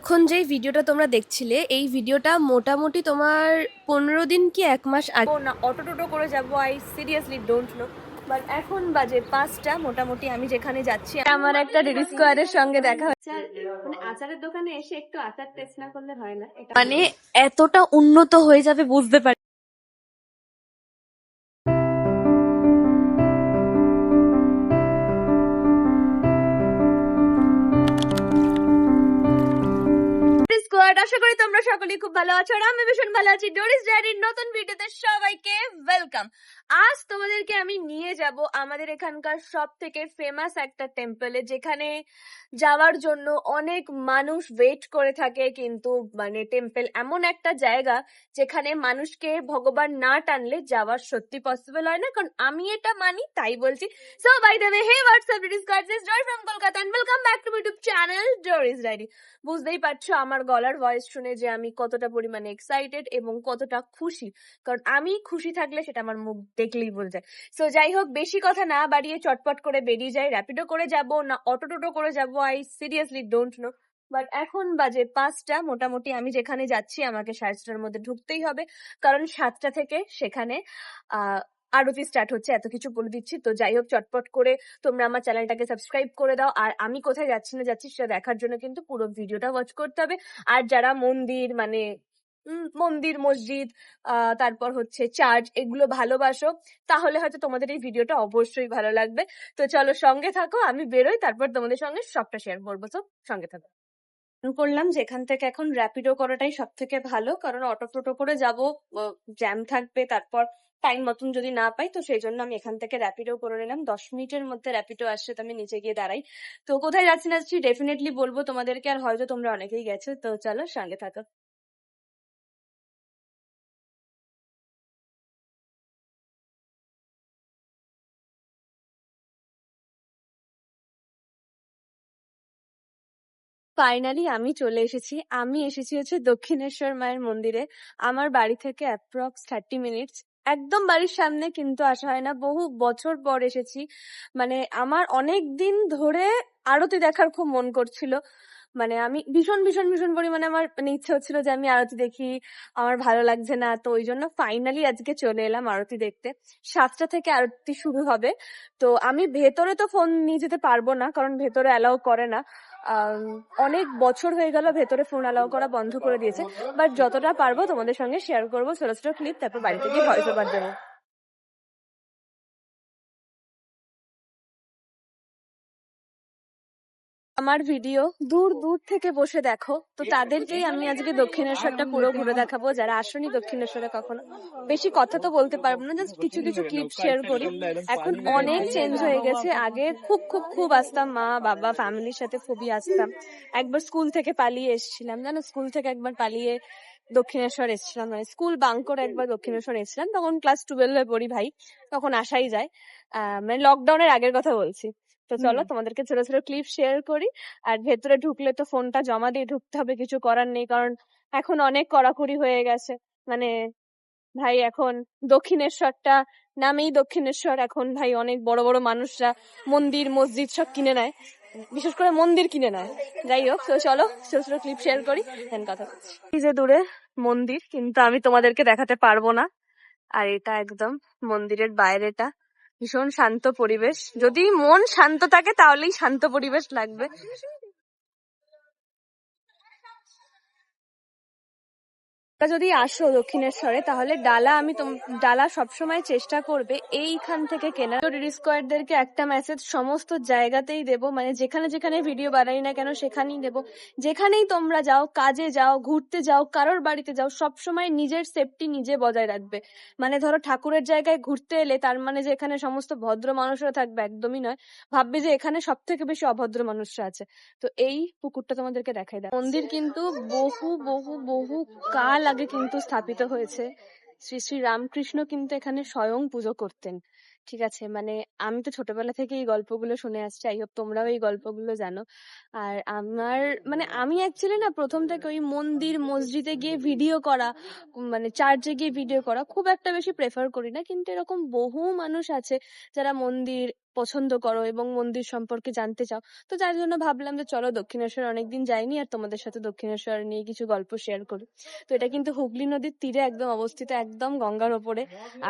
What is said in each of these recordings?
এখন যেই ভিডিওটা তোমরা দেখছিলে এই ভিডিওটা মোটামুটি তোমার 15 দিন কি 1 মাস আগে না অটো টোটো করে যাবো। I seriously don't know, but এখন বাজে 5টা। মোটামুটি আমি যেখানে যাচ্ছি আমার একটা ডিডি স্কোয়ারের সঙ্গে দেখা হচ্ছে। মানে আচারের দোকানে এসে একটু আচার টেস্ট না করলে হয় না, মানে এতটা উন্নত হয়ে যাবে বুঝতে পারি। স্কোয়াড, আশা করি তোমরা সকলেই খুব ভালো আছো আর আমি ভীষণ ভালো আছি। ডোরিস ডায়েরির নতুন ভিডিওতে সবাইকে ওয়েলকাম। আজ তোমাদেরকে আমি নিয়ে যাব আমাদের এখানকার সব থেকে ফেমাস একটা টেম্পলে, যেখানে যাওয়ার জন্য অনেক মানুষ ওয়েট করে থাকে। কিন্তু মানে টেম্পল এমন একটা জায়গা যেখানে মানুষকে ভগবান না টানলে যাওয়া সত্যি পসিবল হয় না, কারণ আমি এটা মানি, তাই বলছি। So by the way, hey what's up, it is gorgeous Joy from Kolkata and welcome back to my YouTube channel Doris Diary. বুঝতেই পারছো আমার গলার ভয়েস শুনে যে আমি কতটা পরিমাণে এক্সাইটেড এবং কতটা খুশি, কারণ আমি খুশি থাকলে সেটা আমার মুখ দেখলেই বোঝা যায়। সো যাই হোক, বেশি কথা না বাড়িয়ে চটপট করে বেরিয়ে যাই। র্যাপিডো করে যাব না অটো টোটো করে যাব, I seriously don't know, but এখন বাজে 5টা। মোটামুটি আমি যেখানে যাচ্ছি আমাকে 7টার মধ্যে ঢুকতেই হবে, কারণ 7টা থেকে সেখানে আরতি স্টার্ট হচ্ছে। এত কিছু বলে দিচ্ছি। তো যাই হোক, চটপট করে তোমরা আমার চ্যানেলটাকে সাবস্ক্রাইব করে দাও। আর আমি কোথায় যাচ্ছি না যাচ্ছি সেটা দেখার জন্য কিন্তু পুরো ভিডিওটা ওয়াচ করতে হবে। আর যারা মন্দির মানে মন্দির মসজিদ তারপর হচ্ছে চার্চ এগুলো ভালোবাসো, তাহলে হয়তো তোমাদের এই ভিডিওটা অবশ্যই ভালো লাগবে। তো চলো সঙ্গে থাকো, আমি বেরোই, তারপর তোমাদের সঙ্গে সবটা শেয়ার করবো। তো সঙ্গে থাকো। করলাম যে এখান থেকে এখন র্যাপিডো করাটাই সব থেকে ভালো, কারণ অটো টোটো করে যাবো, জ্যাম থাকবে, তারপর টাইম মতন যদি না পাই। তো সেই জন্য আমি এখান থেকে র্যাপিডো করে নিলাম। 10 মিনিটের মধ্যে র্যাপিডো আসছে, তো আমি নিচে গিয়ে দাঁড়াই। তো কোথায় যাচ্ছি না যাচ্ছি ডেফিনেটলি বলবো তোমাদেরকে, আর হয়তো তোমরা অনেকেই গেছো। তো চলো সঙ্গে থাকো। ফাইনালি আমি চলে এসেছি। আমি এসেছি হচ্ছে দক্ষিণেশ্বর মায়ের মন্দিরে। আমার বাড়ি থেকে অ্যাপ্রক্স 30 মিনিটস, একদম বাড়ির সামনে, কিন্তু আসা হয় না। বহু বছর পর এসেছি। মানে আমার অনেক দিন ধরে আরতি দেখার খুব মন করছিল। মানে আমি ভীষণ ভীষণ ভীষণ পরিমাণে আমার মানে ইচ্ছে হচ্ছিল যে আমি আরতি দেখি। আমার ভালো লাগছে না, তো ওই জন্য ফাইনালি আজকে চলে এলাম আরতি দেখতে। 7টা থেকে আরতি শুরু হবে। তো আমি ভেতরে তো ফোন নিয়ে যেতে পারবো না, কারণ ভেতরে অ্যালাউ করে না। আম, অনেক বছর হয়ে গেল ভেতরে ফোন অ্যালাউ করা বন্ধ করে দিয়েছে। বাট যতটা পারবো তোমাদের সঙ্গে শেয়ার করবো ছোট ছোট ক্লিপ, তারপর বাড়িতে গিয়ে ভয়েস ওভার দেবো। আমার ভিডিও দূর দূর থেকে বসে দেখো, তো তাদেরকেই আমি আজকে দক্ষিণেশ্বরটা পুরো ঘুরে দেখাবো, যারা আসেনি দক্ষিণেশ্বরে কখনো। বেশি কথা তো বলতে পারবো না, জাস্ট কিছু কিছু ক্লিপ শেয়ার করি। এখন অনেক চেঞ্জ হয়ে গেছে। আগে খুব খুব খুব আসতাম, মা বাবা ফ্যামিলির সাথে খুবই আসতাম। একবার স্কুল থেকে পালিয়ে এসেছিলাম, জানো, স্কুল থেকে একবার পালিয়ে দক্ষিণেশ্বর এসেছিলাম, মানে স্কুল বাঙ্ক করে একবার দক্ষিণেশ্বর এসেছিলাম। তখন ক্লাস 12-এ পড়ি ভাই, তখন আসাই যায়। মানে লকডাউনের আগের কথা বলছি। তো চলো তোমাদেরকে ছোট ছোট ক্লিপ শেয়ার করি। আর ভেতরে ঢুকলে তো ফোনটা জমা দিয়ে ঢুকতে হবে, কিছু করার নেই, কারণ এখন অনেক কড়াকড়ি হয়ে গেছে। মানে ভাই এখন দক্ষিণেশ্বরটা নামেই দক্ষিণেশ্বর, এখন ভাই অনেক বড় বড় মানুষরা মন্দির মসজিদ সব কিনে নেয়, বিশেষ করে মন্দির কিনে নেয়। যাই হোক, তো চলো ছোট ছোট ক্লিপ শেয়ার করি, দেন কথা বলছি। এই যে দূরে মন্দির, কিন্তু আমি তোমাদেরকে দেখাতে পারবো না। আর এটা একদম মন্দিরের বাইরেটা। ভীষণ শান্ত পরিবেশ, যদি মন শান্ত থাকে তাহলেই শান্ত পরিবেশ লাগবে। তোমরা যদি আসো দক্ষিণেশ্বরে, তাহলে ডালা ডালা সবসময় চেষ্টা করবে এইখান থেকে কেনার। ডিডি স্কোয়ারদেরকে একটা মেসেজ সমস্ত জায়গাতেই দেবো, মানে যেখানে যেখানে ভিডিও বানাই না কেন সেখানেই দেবো। যেখানেই তোমরা যাও, কাজে যাও, ঘুরতে যাও, কারোর বাড়িতে যাও, সবসময় নিজের সেফটি নিজে বজায় রাখবে। মানে ধরো ঠাকুরের জায়গায় ঘুরতে এলে তার মানে যে এখানে সমস্ত ভদ্র মানুষরা থাকবে, একদমই নয়। ভাববে যে এখানে সব থেকে বেশি অভদ্র মানুষরা আছে। তো এই পুকুরটা তোমাদেরকে দেখাই দেয়। মন্দির কিন্তু বহু বহু বহু কাল আগে কিন্তু স্থাপিত হয়েছে। শ্রী শ্রী রামকৃষ্ণ কিন্তু এখানে স্বয়ং পুজো করতেন। ঠিক আছে, মানে আমি তো ছোটবেলা থেকে এই গল্পগুলো শুনে আসছি, আই হোপ তোমরাও এই গল্পগুলো জানো। আর আমার মানে আমি অ্যাকচুয়ালি না প্রথম থেকে ওই মন্দির মসজিদে গিয়ে ভিডিও করা, মানে চার্চে গিয়ে ভিডিও করা খুব একটা বেশি প্রেফার করি না। কিন্তু এরকম বহু মানুষ আছে যারা মন্দির পছন্দ করো এবং মন্দির সম্পর্কে জানতে চাও, তো যার জন্য ভাবলাম যে চলো দক্ষিণেশ্বর অনেকদিন যাইনি আর তোমাদের সাথে দক্ষিণেশ্বর নিয়ে কিছু গল্প শেয়ার করি। তো এটা কিন্তু হুগলি নদীর তীরে একদম অবস্থিত, একদম গঙ্গার ওপরে।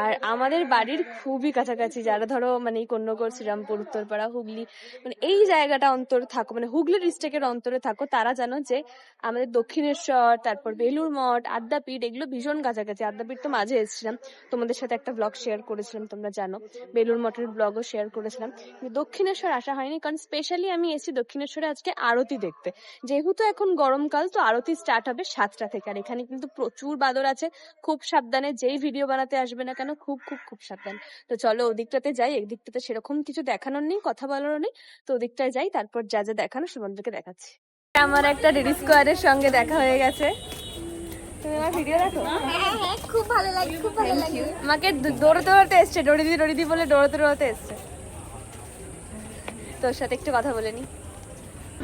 আর আমাদের বাড়ির খুবই কাছাকাছি, যারা ধরো মানে এই কন্যগর, শ্রীরামপুর, উত্তরপাড়া, হুগলি মানে এই জায়গাটা অন্তরে থাকো, মানে হুগলি ডিস্ট্রিক্টের অন্তরে থাকো, তারা জানো যে আমাদের দক্ষিণেশ্বর, তারপর বেলুড় মঠ, আদ্যাপীঠ এগুলো ভীষণ কাছাকাছি। আদ্যাপীঠ তো মাঝে এসেছিলাম, তোমাদের সাথে একটা ব্লগ শেয়ার করেছিলাম, তোমরা জানো। বেলুড় মঠের ব্লগও শেয়ার করেছিলাম। কিন্তু দক্ষিণেশ্বর আসা হয়নি, কারণ স্পেশালি আমি এসেছি দক্ষিণেশ্বরে আজকে আরতি দেখতে। যেহেতু এখন গরমকাল, তো আরতি স্টার্ট হবে 7টা থেকে। আর এখানে কিন্তু প্রচুর বাদর আছে, খুব সাবধানে যেই ভিডিও বানাতে আসবে না কেন, খুব খুব খুব সাবধান। তো চলো ওদিকটাতে যাই, একদিকটাতে সেরকম কিছু দেখানোর নেই, কথা বলারও নেই, তো ওদিকটায় যাই, তারপর যা যা দেখানো তোমাদেরকে দেখাচ্ছি। আমার একটা রিডি স্কোয়ারের সঙ্গে দেখা হয়ে গেছে। তুমি আমার ভিডিও দেখো? হ্যাঁ, খুব ভালো লাগে, খুব ভালো লাগে। আমাকে দৌড়তে দৌড়তে এসছে, ডরিদি বলে দৌড়তে দৌড়তে এসছে। তোর সাথে একটু কথা বলে নি।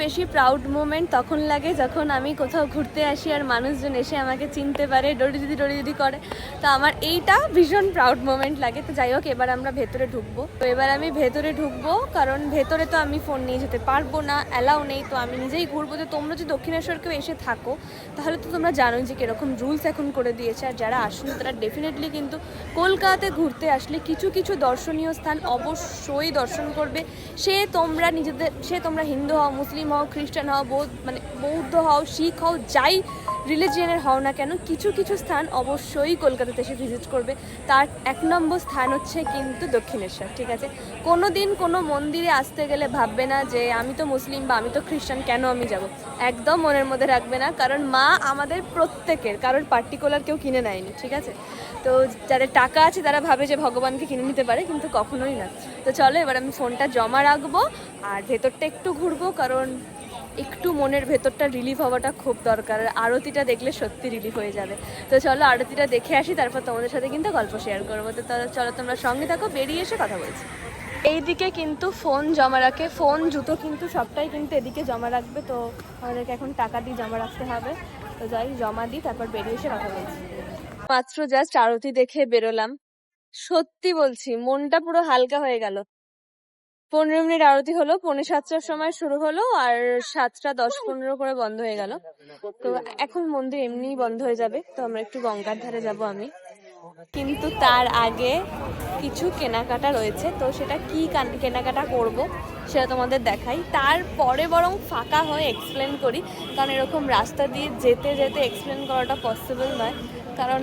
বেশি প্রাউড মোমেন্ট তখন লাগে যখন আমি কোথাও ঘুরতে আসি আর মানুষজন এসে আমাকে চিনতে পারে, ডরিদি করে। তো আমার এইটা ভীষণ প্রাউড মোমেন্ট লাগে। তো যাই হোক, এবার আমরা ভেতরে ঢুকবো। তো এবার আমি ভেতরে ঢুকবো, কারণ ভেতরে তো আমি ফোন নিয়ে যেতে পারবো না, অ্যালাউ নেই। তো আমি নিজেই ঘুরবো। তো তোমরা যে দক্ষিণেশ্বর কেউ এসে থাকো, তাহলে তো তোমরা জানোই যে কিরকম রুলস এখন করে দিয়েছে। আর যারা আসুন তারা ডেফিনেটলি কিন্তু কলকাতাতে ঘুরতে আসলে কিছু কিছু দর্শনীয় স্থান অবশ্যই দর্শন করবে। সে তোমরা হিন্দু হও, মুসলিম হও, খ্রিস্টান হও, বৌদ্ধ হও, শিখ হও, যাই রিলিজিয়নের হও না কেন, কিছু কিছু স্থান অবশ্যই কলকাতাতে এসে ভিজিট করবে। তার 1 নম্বর স্থান হচ্ছে কিন্তু দক্ষিণেশ্বর, ঠিক আছে? কোনো দিন কোনো মন্দিরে আসতে গেলে ভাববে না যে আমি তো মুসলিম বা আমি তো খ্রিস্টান, কেন আমি যাব। একদম মনের মধ্যে রাখবে না, কারণ মা আমাদের প্রত্যেকের, কারোর পার্টিকুলার কেউ কিনে নেয়নি, ঠিক আছে? তো যাদের টাকা আছে তারা ভাবে যে ভগবানকে কিনে নিতে পারে, কিন্তু কখনোই না। তো চলো এবার আমি ফোনটা জমা রাখবো আর ভেতরটা একটু ঘুরবো, কারণ একটু মনের ভেতরটা রিলিফ হওয়াটা খুব দরকার। আরতিটা দেখলে সত্যি রিলিফ হয়ে যাবে। তো চলো আরতিটা দেখে আসি, তারপর তোমাদের সাথে কিন্তু গল্প শেয়ার করবো। তো চলো তোমরা সঙ্গে থাকো, বেরিয়ে এসে কথা বলছি। এইদিকে কিন্তু ফোন জমা রাখে, ফোন জুতো কিন্তু সবটাই কিন্তু এদিকে জমা রাখবে। তো আমাদেরকে এখন টাকা দিয়ে জমা রাখতে হবে। তো যাই জমা দিই, তারপর বেরিয়ে এসে কথা বলছি। মাত্র জাস্ট আরতি দেখে বেরোলাম, সত্যি বলছি মনটা পুরো হালকা হয়ে গেল। 15 মিনিট আরতি হলো, 6:45টার সময় শুরু হলো আর 7:10-15 করে বন্ধ হয়ে গেল। তো এখন মন্দির এমনিই বন্ধ হয়ে যাবে। তো আমরা একটু গঙ্গার ধারে যাব আমি, কিন্তু তার আগে কিছু কেনাকাটা রয়েছে। তো সেটা কি কেনাকাটা করব সেটা তোমাদের দেখাই, তারপরে বরং ফাঁকা হয়ে এক্সপ্লেন করি। কারণ এরকম রাস্তা দিয়ে যেতে যেতে এক্সপ্লেন করাটা পসিবল নয়, কারণ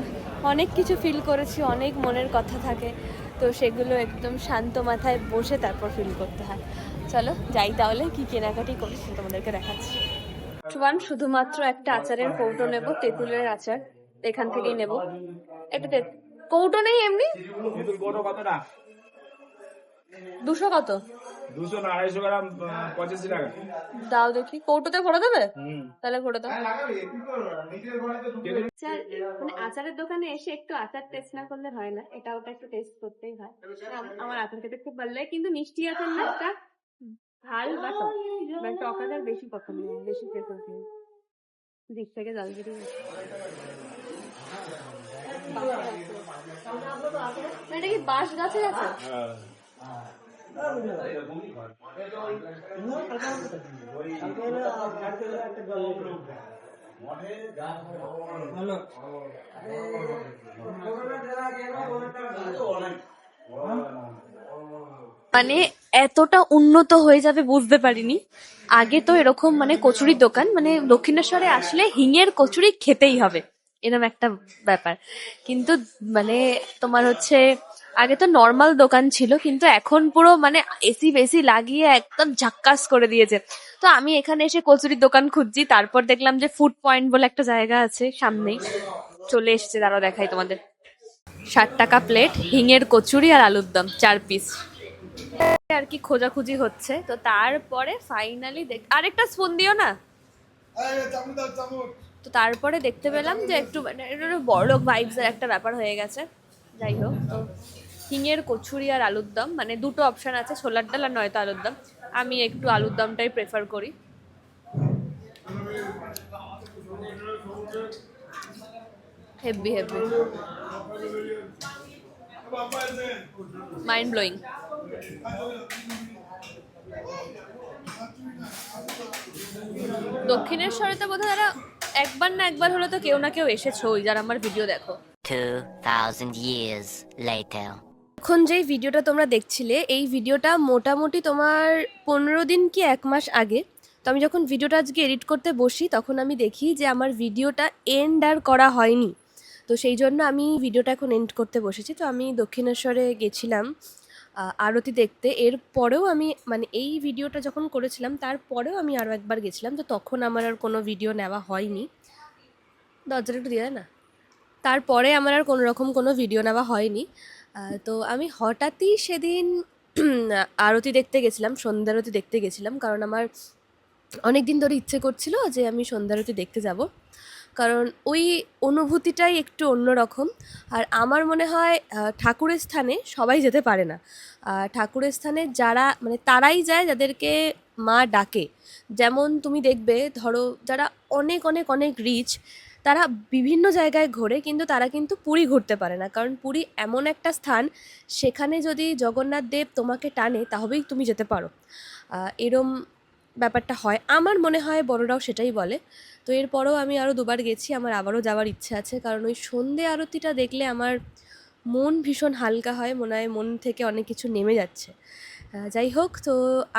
অনেক কিছু ফিল করেছি, অনেক মনের কথা থাকে। তো সেগুলো একদম শান্ত মাথায় বসে তারপর ফিল করতে হয়। চলো যাই তাহলে, কি কেনাকাটি করেছি তোমাদেরকে দেখাচ্ছি। শুধুমাত্র একটা আচারের কৌটো নেব, তেঁতুলের আচার, এখান থেকেই নেব। একটা কৌটো নেই এমনি? 200 কত? 200 না 250 গ্রাম 85 টাকা। দাও দেখি, কৌটোতে ভরে দেবে? তাহলে ভরে দাও। মানে আচারের দোকানে এসে একটু আচার টেস্ট না করলে হয় না, এটা ওটা একটু টেস্ট করতেই হয়। আমার আচার খেতে খুব ভালো লাগে, কিন্তু মিষ্টি আচার না, একটা ঝাল বা টক, মানে টক আচার বেশি পছন্দ, বেশি প্রেফার করি। দিক থেকে জল বেরিয়ে এটা কি বাঁশ গাছের আছে? মানে এতটা উন্নত হয়ে যাবে বুঝতে পারিনি। আগে তো এরকম মানে কচুরির দোকান, মানে দক্ষিণেশ্বরে আসলে হিঙের কচুরি খেতেই হবে, এরকম একটা ব্যাপার। কিন্তু মানে তোমার হচ্ছে আগে তো নর্মাল দোকান ছিল, কিন্তু এখন পুরো মানে এসি বেসি লাগিয়ে একদম ঝাক্কাস করে দিয়েছে। তো আমি এখানে এসে কচুরির দোকান খুঁজছি, তারপর দেখলাম যে ফুড পয়েন্ট বলে একটা জায়গা আছে সামনেই, চলে এসেছে। দাঁড়াও দেখাই তোমাদের। 60 টাকা প্লেট হিঙের কচুরি আর আলুর দম 4 পিস আর কি খোঁজাখুঁজি হচ্ছে। তো তারপরে ফাইনালি আরেকটা স্পুন দিও না। তো তারপরে দেখতে পেলাম যে একটু মানে বড় ভাইবস এর একটা ব্যাপার হয়ে গেছে। যাই হোক, তো হিঙের কচুরি আর আলুর দম, মানে দুটো অপশন আছে, ছোলার ডাল আর নয়তো আলুর দম। আমি একটু আলুর দমটাই প্রেফার করি। Heavy heavy. Mind blowing. দক্ষিণেশ্বরে তো বোধহয় তারা একবার না একবার হলো তো কেউ না কেউ এসেছো, ওই যারা আমার ভিডিও দেখো। 2000 years later. এখন যেই ভিডিওটা তোমরা দেখছিলে এই ভিডিওটা মোটামুটি তোমার 15 দিন কি 1 মাস আগে। তো আমি যখন ভিডিওটা আজকে এডিট করতে বসি তখন আমি দেখি যে আমার ভিডিওটা এন্ড আর করা হয়নি। তো সেই জন্য আমি ভিডিওটা এখন এন্ড করতে বসেছি। তো আমি দক্ষিণেশ্বরে গেছিলাম আরতি দেখতে। এর পরেও আমি মানে এই ভিডিওটা যখন করেছিলাম তারপরেও আমি আরও একবার গেছিলাম, তো তখন আমার আর কোনো ভিডিও নেওয়া হয়নি। দরজাটা একটু দিয়ে দেয় না। তারপরে আমার আর কোনো রকম কোনো ভিডিও নেওয়া হয়নি। তো আমি হঠাৎই সেদিন আরতি দেখতে গেছিলাম, সন্ধ্যা আরতি দেখতে গেছিলাম, কারণ আমার অনেক দিন ধরে ইচ্ছে করছিল যে আমি সন্ধ্যা আরতি দেখতে যাব। কারণ ওই অনুভূতিটাই একটু অন্যরকম। আর আমার মনে হয় ঠাকুরের স্থানে সবাই যেতে পারে না। ঠাকুরের স্থানে যারা মানে তারাই যায় যাদেরকে মা ডাকে। যেমন তুমি দেখবে ধরো যারা অনেক অনেক অনেক রিচ তারা বিভিন্ন জায়গায় ঘোরে, কিন্তু তারা কিন্তু পুরী ঘুরতে পারে না, কারণ পুরী এমন একটা স্থান সেখানে যদি জগন্নাথ দেব তোমাকে টানে তবেই তুমি যেতে পারো। এরম ব্যাপারটা হয়, আমার মনে হয় বড়রাও সেটাই বলে। তো এরপরেও আমি আরও দুবার গেছি, আমার আবারও যাওয়ার ইচ্ছে আছে, কারণ ওই সন্ধে আরতিটা দেখলে আমার মন ভীষণ হালকা হয়, মনে হয় মন থেকে অনেক কিছু নেমে যাচ্ছে। যাই হোক, তো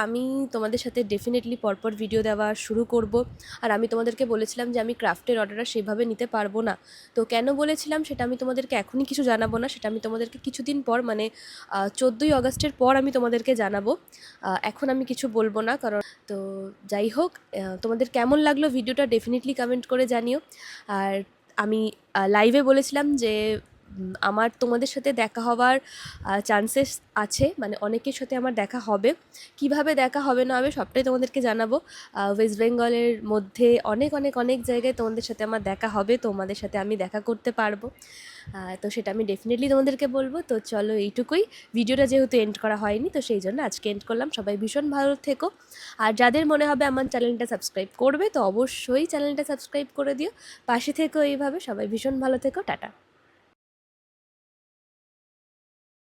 আমি তোমাদের সাথে ডেফিনেটলি পরপর ভিডিও দেওয়া শুরু করব। আর আমি তোমাদেরকে বলেছিলাম যে আমি ক্রাফটের অর্ডারটা সেভাবে নিতে পারবো না। তো কেন বলেছিলাম সেটা আমি তোমাদেরকে এখনই কিছু জানাবো না, সেটা আমি তোমাদেরকে কিছুদিন পর মানে 14ই আগস্টের পর আমি তোমাদেরকে জানাবো। এখন আমি কিছু বলবো না, কারণ তো যাই হোক, তোমাদের কেমন লাগলো ভিডিওটা ডেফিনেটলি কমেন্ট করে জানিও। আর আমি লাইভে বলেছিলাম যে আমার তোমাদের সাথে দেখা হওয়ার চান্সেস আছে, মানে অনেকের সাথে আমার দেখা হবে। কিভাবে দেখা হবে না হবে সবটাই তোমাদেরকে জানাবো। ওয়েস্ট বেঙ্গলের মধ্যে অনেক অনেক অনেক জায়গায় তোমাদের সাথে আমার দেখা হবে, তোমাদের সাথে আমি দেখা করতে পারবো। তো সেটা আমি ডেফিনেটলি তোমাদেরকে বলবো। তো চলো এইটুকুই, ভিডিওটা যেহেতু এন্ড করা হয়নি তো সেই জন্য আজকে এন্ড করলাম। সবাই ভীষণ ভালো থেকো। আর যাদের মনে হবে আমার চ্যানেলটা সাবস্ক্রাইব করবে তো অবশ্যই চ্যানেলটা সাবস্ক্রাইব করে দিও, পাশে থেকো এইভাবে। সবাই ভীষণ ভালো থেকো, টাটা।